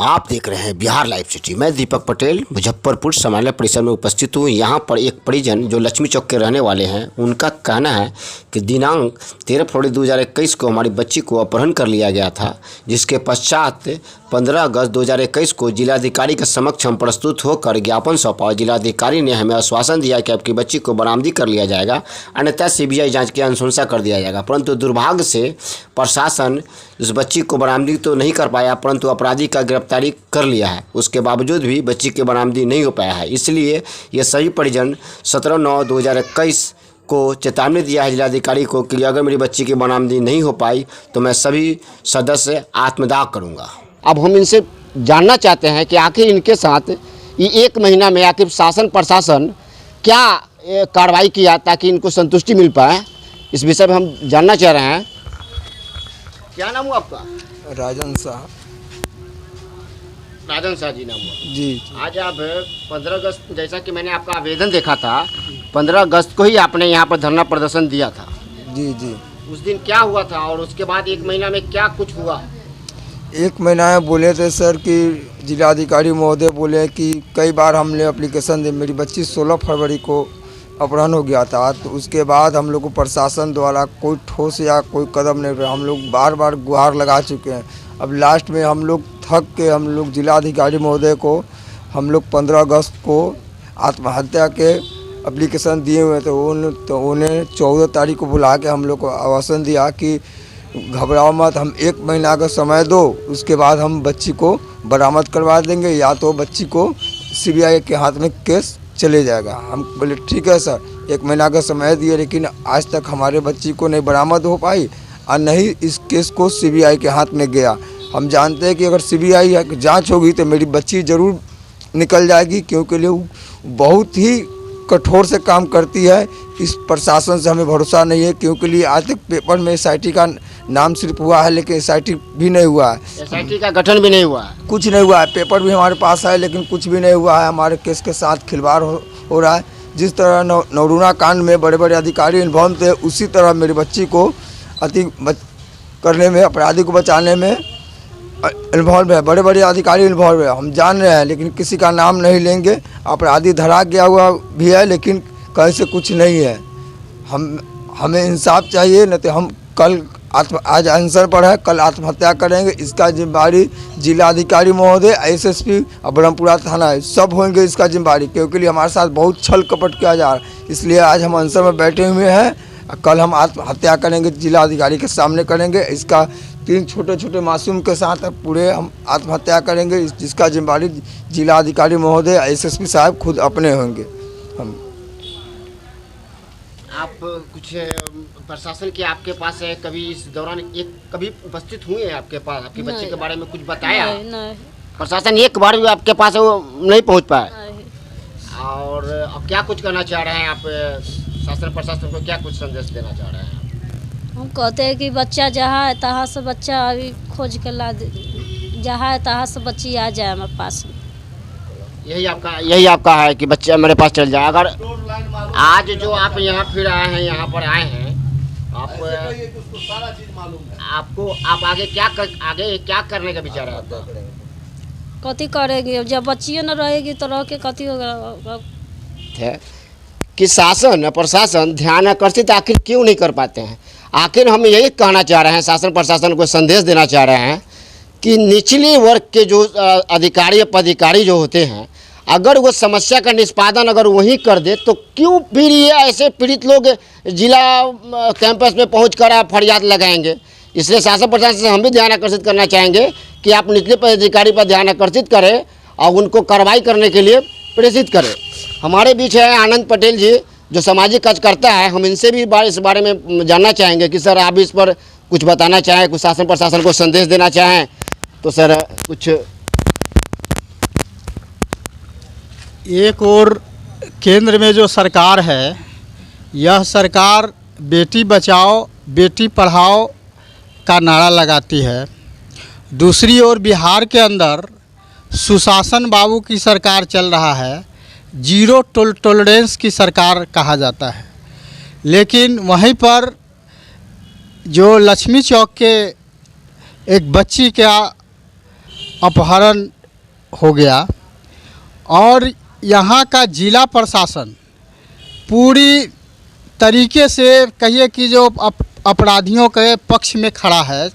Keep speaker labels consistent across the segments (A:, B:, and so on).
A: आप देख रहे हैं बिहार लाइव सिटी। मैं दीपक पटेल मुजफ्फरपुर समालय परिसर में उपस्थित हूँ। यहाँ पर एक परिजन जो लक्ष्मी चौक के रहने वाले हैं, उनका कहना है कि दिनांक 13 फरवरी 2021 को हमारी बच्ची को अपहरण कर लिया गया था, जिसके पश्चात 15 अगस्त 2021 को जिलाधिकारी के समक्ष हम प्रस्तुत होकर ज्ञापन सौंपा और जिलाधिकारी ने हमें आश्वासन दिया कि आपकी बच्ची को बरामदी कर लिया जाएगा, अन्यथा सीबीआई जांच की अनुशंसा कर दिया जाएगा। परंतु दुर्भाग्य से प्रशासन इस बच्ची को बरामदी तो नहीं कर पाया, परंतु अपराधी का गिरफ्तारी कर लिया है। उसके बावजूद भी बच्ची की बरामदी नहीं हो पाया है। इसलिए ये सभी परिजन 17/9/2021 को चेतावनी दिया है जिलाधिकारी को कि अगर मेरी बच्ची की बरामदी नहीं हो पाई तो मैं सभी सदस्य आत्मदाह करूंगा। अब हम इनसे जानना चाहते हैं कि आखिर इनके साथ ये 1 महीना में आखिर शासन प्रशासन क्या कार्रवाई किया ताकि इनको संतुष्टि मिल पाए, इस विषय में हम जानना चाह रहे हैं। क्या नाम हुआ आपका?
B: राजन शाह।
A: राजन शाह जी नाम हुआ
B: जी।
A: आज आप 15 अगस्त, जैसा कि मैंने आपका आवेदन देखा था, 15 अगस्त को ही आपने यहाँ पर धरना प्रदर्शन दिया था।
B: जी जी।
A: उस दिन क्या हुआ था और उसके बाद 1 महीना में क्या कुछ हुआ?
B: 1 महीना में बोले थे सर कि जिलाधिकारी महोदय बोले कि कई बार हमने एप्लीकेशन दी। मेरी बच्ची 16 फरवरी को अपहरण हो गया था, तो उसके बाद हम लोग को प्रशासन द्वारा कोई ठोस या कोई कदम नहीं उठाया। हम लोग बार बार गुहार लगा चुके हैं। अब लास्ट में हम लोग थक के हम लोग जिलाधिकारी महोदय को हम लोग 15 अगस्त को आत्महत्या के एप्लीकेशन दिए हुए थे। उन्हें 14 तारीख को बुला के हम लोग को आश्वासन दिया कि घबराओ मत, हम 1 महीना का समय दो, उसके बाद हम बच्ची को बरामद करवा देंगे, या तो बच्ची को सीबीआई के हाथ में केस चले जाएगा। हम बोले ठीक है सर, 1 महीना का समय दिए, लेकिन आज तक हमारे बच्ची को नहीं बरामद हो पाई और नहीं इस केस को सीबीआई के हाथ में गया। हम जानते हैं कि अगर सीबीआई जांच होगी तो मेरी बच्ची ज़रूर निकल जाएगी, क्योंकि वो बहुत ही कठोर से काम करती है। इस प्रशासन से हमें भरोसा नहीं है, क्योंकि आज तक पेपर में SIT का नाम सिर्फ हुआ है, लेकिन SIT भी नहीं हुआ है।
A: SIT का गठन भी नहीं हुआ है,
B: कुछ नहीं हुआ है। पेपर भी हमारे पास है, लेकिन कुछ भी नहीं हुआ है। हमारे केस के साथ खिलवाड़ हो रहा है। जिस तरह नवरूणा कांड में बड़े बड़े अधिकारी इन्वॉल्व थे, उसी तरह मेरी बच्ची को करने में, अपराधी को बचाने में इन्वॉल्व है। बड़े बड़े अधिकारी इन्वॉल्व है, हम जान रहे हैं, लेकिन किसी का नाम नहीं लेंगे। अपराधी धरा गया हुआ भी है, लेकिन कहीं से कुछ नहीं है। हमें इंसाफ चाहिए, नहीं तो हम कल आज अनशन पर है, कल आत्महत्या करेंगे। इसका जिम्मेदारी जिलाधिकारी महोदय, SSP और ब्रह्मपुरा थाना है, सब होंगे इसका जिम्मेदारी, क्योंकि हमारे साथ बहुत छल कपट किया जा रहा है। इसलिए आज हम अनशन में बैठे हुए हैं। कल हम आत्महत्या करेंगे, जिलाधिकारी के सामने करेंगे। इसका 3 छोटे छोटे मासूम के साथ पूरे हम आत्महत्या करेंगे, जिसका जिम्मेदारी जिलाधिकारी महोदय, SSP साहब खुद अपने होंगे। हम
A: आप कुछ प्रशासन के आपके पास है, कभी इस दौरान कभी उपस्थित हुए हैं आपके पास, आपकी बच्ची के बारे में कुछ बताया?
C: नहीं।
A: प्रशासन एक बार भी आपके पास वो नहीं पहुंच पाया। और अब क्या कुछ करना चाह रहे हैं आप? शासन प्रशासन को क्या कुछ संदेश देना चाह रहे हैं?
C: हम कहते हैं कि बच्चा जहाँ है तहाँ से बच्चा अभी खोज कर ला दे, जहाँ है तहाँ से बच्ची आ जाए हमारे पास।
A: यही आपका है कि बच्चा मेरे पास चल जाए। अगर आज जो आप यहाँ फिर आए हैं, यहाँ पर आए हैं, आपको आप आगे क्या करने का विचार है आपका?
C: कथी करेंगे जब बच्चियों न रहेगी तो रह के कथी होगा?
A: कि शासन प्रशासन ध्यान आकर्षित आखिर क्यों नहीं कर पाते हैं? आखिर हम यही कहना चाह रहे हैं, शासन प्रशासन को संदेश देना चाह रहे हैं कि निचले वर्ग के जो अधिकारी पदाधिकारी जो होते हैं, अगर वो समस्या का निष्पादन अगर वही कर दे तो क्यों फिर ये ऐसे पीड़ित लोग जिला कैंपस में पहुंचकर फरियाद लगाएंगे? इसलिए शासन प्रशासन से हम भी ध्यान आकर्षित करना चाहेंगे कि आप निचले पदाधिकारी पर ध्यान आकर्षित करें और उनको कार्रवाई करने के लिए प्रेरित करें। हमारे बीच है आनंद पटेल जी, जो सामाजिक कार्यकर्ता है। हम इनसे भी इस बारे में जानना चाहेंगे कि सर आप इस पर कुछ बताना चाहें, कुछ शासन प्रशासन को संदेश देना चाहें तो सर कुछ।
D: एक और केंद्र में जो सरकार है, यह सरकार बेटी बचाओ बेटी पढ़ाओ का नारा लगाती है। दूसरी ओर बिहार के अंदर सुशासन बाबू की सरकार चल रहा है, जीरो टॉलरेंस की सरकार कहा जाता है। लेकिन वहीं पर जो लक्ष्मी चौक के एक बच्ची का अपहरण हो गया और यहाँ का जिला प्रशासन पूरी तरीके से कहिए कि जो अपराधियों के पक्ष में खड़ा है।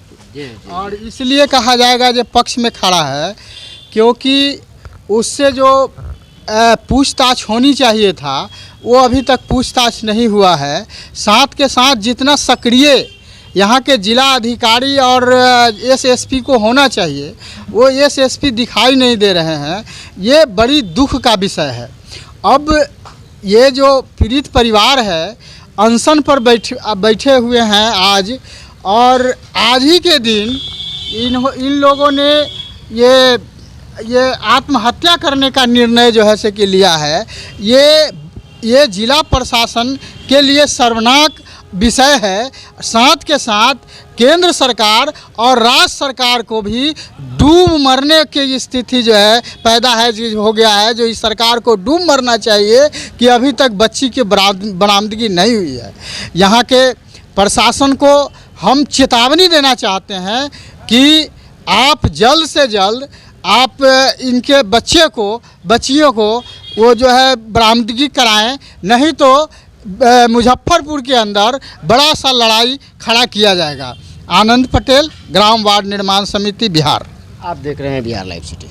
D: और इसलिए कहा जाएगा जो पक्ष में खड़ा है क्योंकि उससे जो पूछताछ होनी चाहिए था वो अभी तक पूछताछ नहीं हुआ है। साथ के साथ जितना सक्रिय यहाँ के जिला अधिकारी और एसएसपी को होना चाहिए वो एसएसपी दिखाई नहीं दे रहे हैं। ये बड़ी दुख का विषय है। अब ये जो पीड़ित परिवार है अनशन पर बैठे हुए हैं आज, और आज ही के दिन इन लोगों ने ये आत्महत्या करने का निर्णय जो है से कि लिया है। ये जिला प्रशासन के लिए शर्मनाक विषय है। साथ के साथ केंद्र सरकार और राज्य सरकार को भी डूब मरने की स्थिति जो है पैदा है जो हो गया है, जो इस सरकार को डूब मरना चाहिए कि अभी तक बच्ची की बरामदगी नहीं हुई है। यहाँ के प्रशासन को हम चेतावनी देना चाहते हैं कि आप जल्द से जल्द आप इनके बच्चियों को वो जो है बरामदगी कराएं, नहीं तो मुजफ्फरपुर के अंदर बड़ा सा लड़ाई खड़ा किया जाएगा। आनंद पटेल, ग्राम वार्ड निर्माण समिति, बिहार।
A: आप देख रहे हैं बिहार लाइव सिटी।